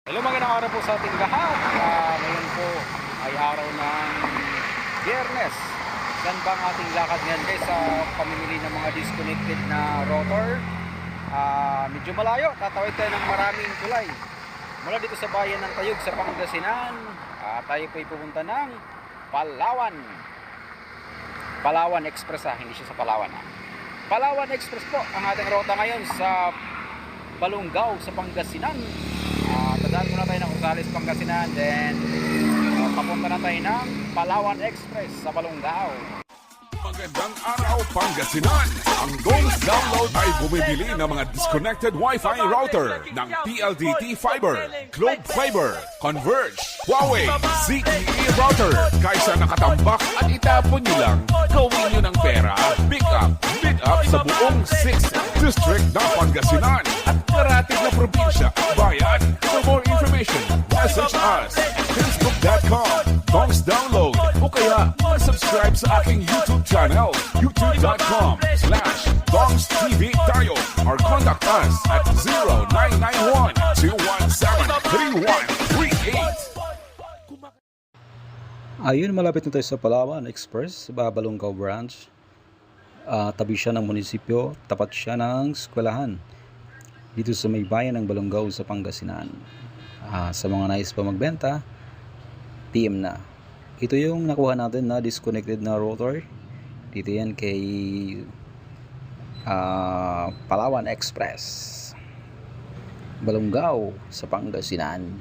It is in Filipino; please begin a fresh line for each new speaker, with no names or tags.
Hello, magandang araw po sa ating lahat. Ngayon po ay araw ng Biyernes. Saan ba ang ating lakad ngayon guys? Sa pamimili ng mga disconnected na rotor. Medyo malayo, tatawid tayo ng maraming tulay. Mula dito sa bayan ng Tayug sa Pangasinan, tayo po ay pupunta ng Palawan. Palawan Express hindi siya sa Palawan Palawan Express po ang ating rota ngayon sa Balongaw sa Pangasinan. Tadaan muna tayo ng Rosales, Pangasinan, then papunta na tayo ng Palawan Express sa Balongaw.
Magandang araw, Pangasinan! Ang Dongs Download ay bumibili ng mga disconnected Wi-Fi router ng PLDT Fiber, Globe Fiber, Converge, Huawei, ZTE router. Kaysa nakatambak at itapon nyo lang, gawin nyo ng pera. Pick up, meet up sa buong 6th District ng Pangasinan at karating na probinsya, bayan. For more information, message us at facebook.com Dongs Download o kaya subscribe sa aking YouTube channel, youtube.com/DongsTV tayo or contact us at 0991-217-3138.
Ayun, malapit na tayo sa Palawan Express, Balongaw branch. Tabi siya ng munisipyo, tapat siya ng eskwelahan dito sa may bayan ng Balongaw sa Pangasinan. Sa mga nais pa magbenta, PM na. Ito yung nakuha natin na disconnected na rotor. Dito yan kay Palawan Express, Balongaw sa Pangasinan.